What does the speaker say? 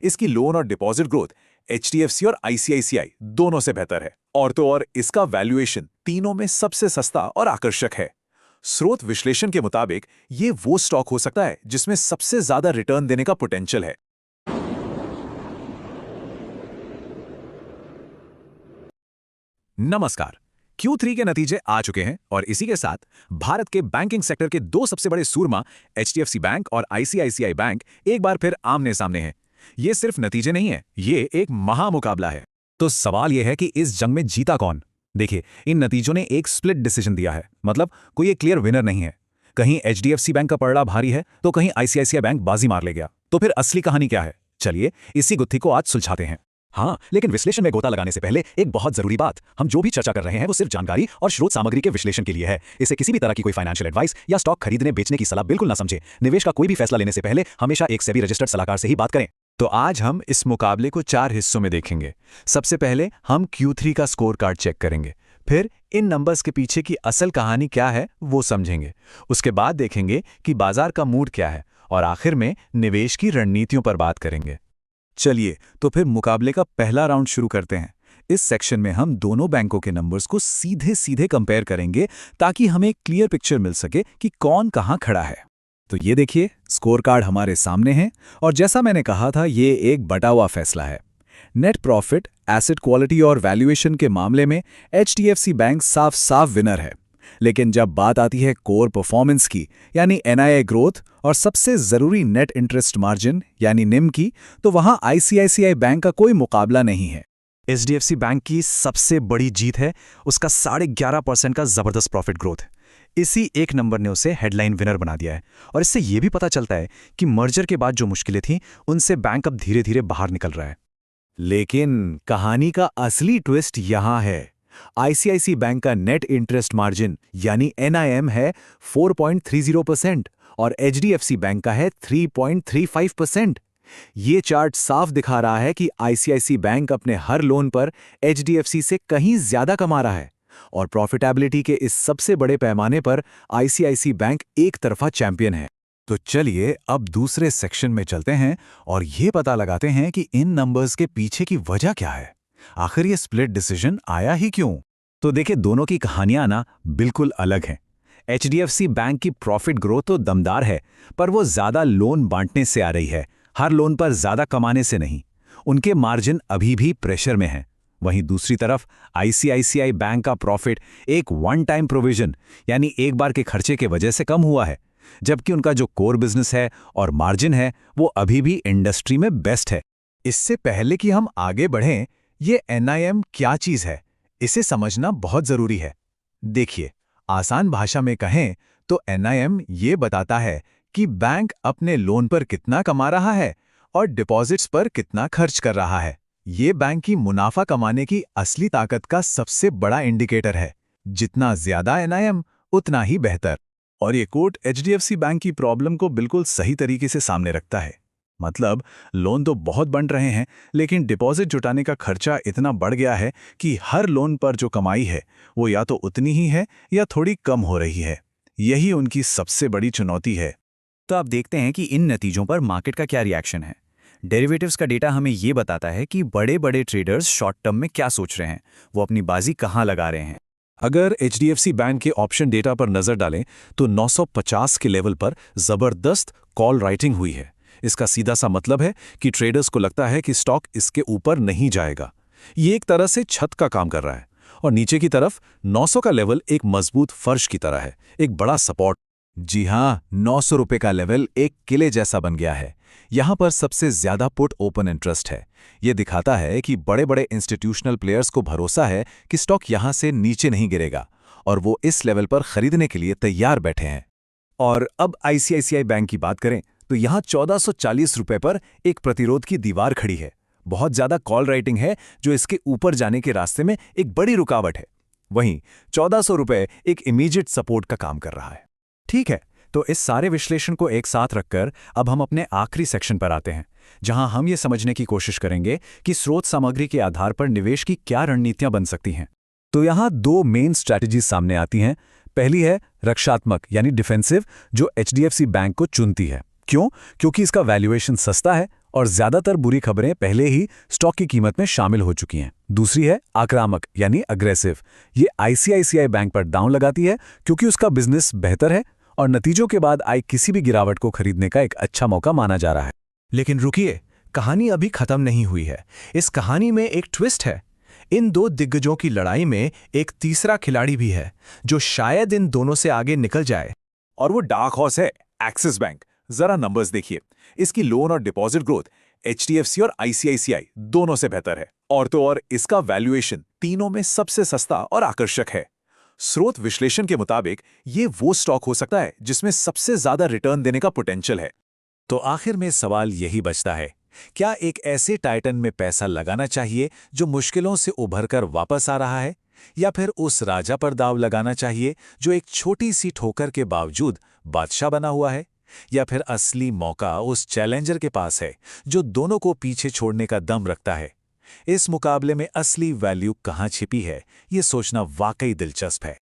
इसकी लोन और deposit growth HDFC और आईसीआईसीआई दोनों से बेहतर है। और तो और इसका वैल्यूएशन तीनों में सबसे सस्ता और आकर्षक है। स्रोत विश्लेषण के मुताबिक ये वो स्टॉक हो सकता है जिसमें सबसे ज्यादा रिटर्न देने का पोटेंशियल है। नमस्कार। Q3 के नतीजे आ चुके हैं और इसी के साथ भारत के बैंकिंग सेक्टर के दो सबसे बड़े सूरमा एचडीएफसी बैंक और आईसीआईसीआई बैंक एक बार फिर आमने सामने हैं। ये सिर्फ नतीजे नहीं है, ये एक महामुकाबला है। तो सवाल यह है कि इस जंग में जीता कौन? देखिए, इन नतीजों ने एक स्प्लिट डिसीजन दिया है, मतलब कोई एक क्लियर विनर नहीं है। कहीं एचडीएफसी बैंक का पलड़ा भारी है तो कहीं आईसीआईसीआई बैंक बाजी मार ले गया। तो फिर असली कहानी क्या है? चलिए इसी गुत्थी को आज सुलझाते हैं। हाँ, लेकिन विश्लेषण में गोता लगाने से पहले एक बहुत जरूरी बात, हम जो भी चर्चा कर रहे हैं वो सिर्फ जानकारी और स्रोत सामग्री के विश्लेषण के लिए है। इसे किसी भी तरह की कोई फाइनेंशियल एडवाइस या स्टॉक खरीदने बेचने की सलाह बिल्कुल ना समझे। निवेश का कोई भी फैसला लेने से पहले हमेशा एक सेबी रजिस्टर्ड सलाहकार से ही बात करें। तो आज हम इस मुकाबले को 4 हिस्सों में देखेंगे। सबसे पहले हम Q3 का स्कोर कार्ड चेक करेंगे, फिर इन नंबर्स के पीछे की असल कहानी क्या है वो समझेंगे। उसके बाद देखेंगे कि बाजार का मूड क्या है और आखिर में निवेश की रणनीतियों पर बात करेंगे। चलिए तो फिर मुकाबले का पहला राउंड शुरू करते हैं। इस सेक्शन में हम दोनों बैंकों के नंबर्स को सीधे सीधे कंपेयर करेंगे ताकि हमें एक क्लियर पिक्चर मिल सके कि कौन कहां खड़ा है। तो ये देखिए, स्कोर कार्ड हमारे सामने है और जैसा मैंने कहा था, ये एक बटा हुआ फैसला है। नेट प्रॉफिट, एसेट क्वालिटी और वैल्यूएशन के मामले में एचडीएफसी बैंक साफ साफ विनर है। लेकिन जब बात आती है कोर परफॉर्मेंस की, यानी एनआईआई ग्रोथ और सबसे जरूरी नेट इंटरेस्ट मार्जिन यानी निम की, तो वहां आईसीआईसीआई बैंक का कोई मुकाबला नहीं है। एचडीएफसी बैंक की सबसे बड़ी जीत है उसका 11.5% का जबरदस्त प्रॉफिट ग्रोथ। इसी एक नंबर ने उसे हेडलाइन विनर बना दिया है। और इससे यह भी पता चलता है कि मर्जर के बाद जो मुश्किलें थीं उनसे बैंक अब धीरे धीरे बाहर निकल रहा है। लेकिन कहानी का असली ट्विस्ट यहां है। आईसीआईसी बैंक का नेट इंटरेस्ट मार्जिन यानी एनआईएम है 4.30% और एचडीएफसी बैंक का है 3.35%। ये चार्ट साफ दिखा रहा है कि आईसीआईसी बैंक अपने हर लोन पर एचडीएफसी से कहीं ज्यादा कमा रहा है और प्रॉफिटेबिलिटी के इस सबसे बड़े पैमाने पर आईसीआईसी बैंक एक तरफा चैंपियन है। तो चलिए अब दूसरे सेक्शन में चलते हैं और ये पता लगाते हैं कि इन नंबर्स के पीछे की वजह क्या है। आखिर ये स्प्लिट डिसीजन आया ही क्यों? तो देखिए, दोनों की कहानियां ना बिल्कुल अलग हैं। एचडीएफसी बैंक की प्रॉफिट ग्रोथ तो दमदार है, पर वो ज्यादा लोन बांटने से आ रही है, हर लोन पर ज्यादा कमाने से नहीं। उनके मार्जिन अभी भी प्रेशर में हैं। वहीं दूसरी तरफ आईसीआईसीआई बैंक का प्रॉफिट एक वन टाइम प्रोविजन यानी एक बार के खर्चे के वजह से कम हुआ है, जबकि उनका जो कोर बिजनेस है और मार्जिन है वो अभी भी इंडस्ट्री में बेस्ट है। इससे पहले कि हम आगे बढ़ें, ये एनआईएम क्या चीज है, इसे समझना बहुत जरूरी है। देखिए, आसान भाषा में कहें तो एनआईएम ये बताता है कि बैंक अपने लोन पर कितना कमा रहा है और डिपॉजिट्स पर कितना खर्च कर रहा है। ये बैंक की मुनाफा कमाने की असली ताकत का सबसे बड़ा इंडिकेटर है। जितना ज्यादा एनआईएम उतना ही बेहतर। और ये कोट एचडीएफसी बैंक की प्रॉब्लम को बिल्कुल सही तरीके से सामने रखता है। मतलब लोन तो बहुत बन रहे हैं, लेकिन डिपॉजिट जुटाने का खर्चा इतना बढ़ गया है कि हर लोन पर जो कमाई है वो या तो उतनी ही है या थोड़ी कम हो रही है। यही उनकी सबसे बड़ी चुनौती है। तो आप देखते हैं कि इन नतीजों पर मार्केट का क्या रिएक्शन है। डेरिवेटिव्स का डेटा हमें ये बताता है कि बड़े बड़े ट्रेडर्स शॉर्ट टर्म में क्या सोच रहे हैं, वो अपनी बाजी कहाँ लगा रहे हैं। अगर एचडीएफसी बैंक के ऑप्शन डेटा पर नजर डालें तो 950 के लेवल पर जबरदस्त कॉल राइटिंग हुई है। इसका सीधा सा मतलब है कि ट्रेडर्स को लगता है कि स्टॉक इसके ऊपर नहीं जाएगा। ये एक तरह से छत का काम कर रहा है और नीचे की तरफ 900 का लेवल एक मजबूत फर्श की तरह है, एक बड़ा सपोर्ट। जी हां, 900 रुपए का लेवल एक किले जैसा बन गया है। यहां पर सबसे ज्यादा पुट ओपन इंटरेस्ट है। यह दिखाता है कि बड़े बड़े इंस्टीट्यूशनल प्लेयर्स को भरोसा है कि स्टॉक यहां से नीचे नहीं गिरेगा और वो इस लेवल पर खरीदने के लिए तैयार बैठे हैं। और अब आईसीआईसीआई बैंक की बात करें तो यहां 1440 रुपए पर एक प्रतिरोध की दीवार खड़ी है। बहुत ज्यादा कॉल राइटिंग है जो इसके ऊपर जाने के रास्ते में एक बड़ी रुकावट है। वहीं 1400 रुपए एक इमीडिएट सपोर्ट का काम कर रहा है। ठीक है, तो इस सारे विश्लेषण को एक साथ रखकर अब हम अपने आखिरी सेक्शन पर आते हैं, जहां हम ये समझने की कोशिश करेंगे कि स्रोत सामग्री के आधार पर निवेश की क्या रणनीतियां बन सकती हैं। तो यहां 2 मेन स्ट्रैटेजीज सामने आती हैं। पहली है रक्षात्मक यानी डिफेंसिव, जो एचडीएफसी बैंक को चुनती है। क्यों? क्योंकि इसका वैल्यूएशन सस्ता है और ज्यादातर बुरी खबरें पहले ही स्टॉक की कीमत में शामिल हो चुकी हैं। दूसरी है आक्रामक यानी अग्रेसिव। ये आईसीआईसीआई बैंक पर दांव लगाती है क्योंकि उसका बिजनेस बेहतर है और नतीजों के बाद आई किसी भी गिरावट को खरीदने का एक अच्छा मौका माना जा रहा है। लेकिन रुकिए, कहानी अभी खत्म नहीं हुई है। इस कहानी में एक ट्विस्ट है। इन दो दिग्गजों की लड़ाई में एक तीसरा खिलाड़ी भी है जो शायद इन दोनों से आगे निकल जाए। और वो डार्क हॉर्स है एक्सिस बैंक। जरा नंबर्स देखिए। इसकी लोन और डिपॉजिट ग्रोथ एचडीएफसी और आईसीआईसीआई दोनों से बेहतर है। और तो और इसका वैल्यूएशन तीनों में सबसे सस्ता और आकर्षक है। स्रोत विश्लेषण के मुताबिक ये वो स्टॉक हो सकता है जिसमें सबसे ज्यादा रिटर्न देने का पोटेंशियल है। तो आखिर में सवाल यही बचता है, क्या एक ऐसे टाइटन में पैसा लगाना चाहिए जो मुश्किलों से उभरकर वापस आ रहा है, या फिर उस राजा पर दाव लगाना चाहिए जो एक छोटी सी ठोकर के बावजूद बादशाह बना हुआ है? या फिर असली मौका उस चैलेंजर के पास है जो दोनों को पीछे छोड़ने का दम रखता है? इस मुकाबले में असली वैल्यू कहाँ छिपी है, ये सोचना वाकई दिलचस्प है।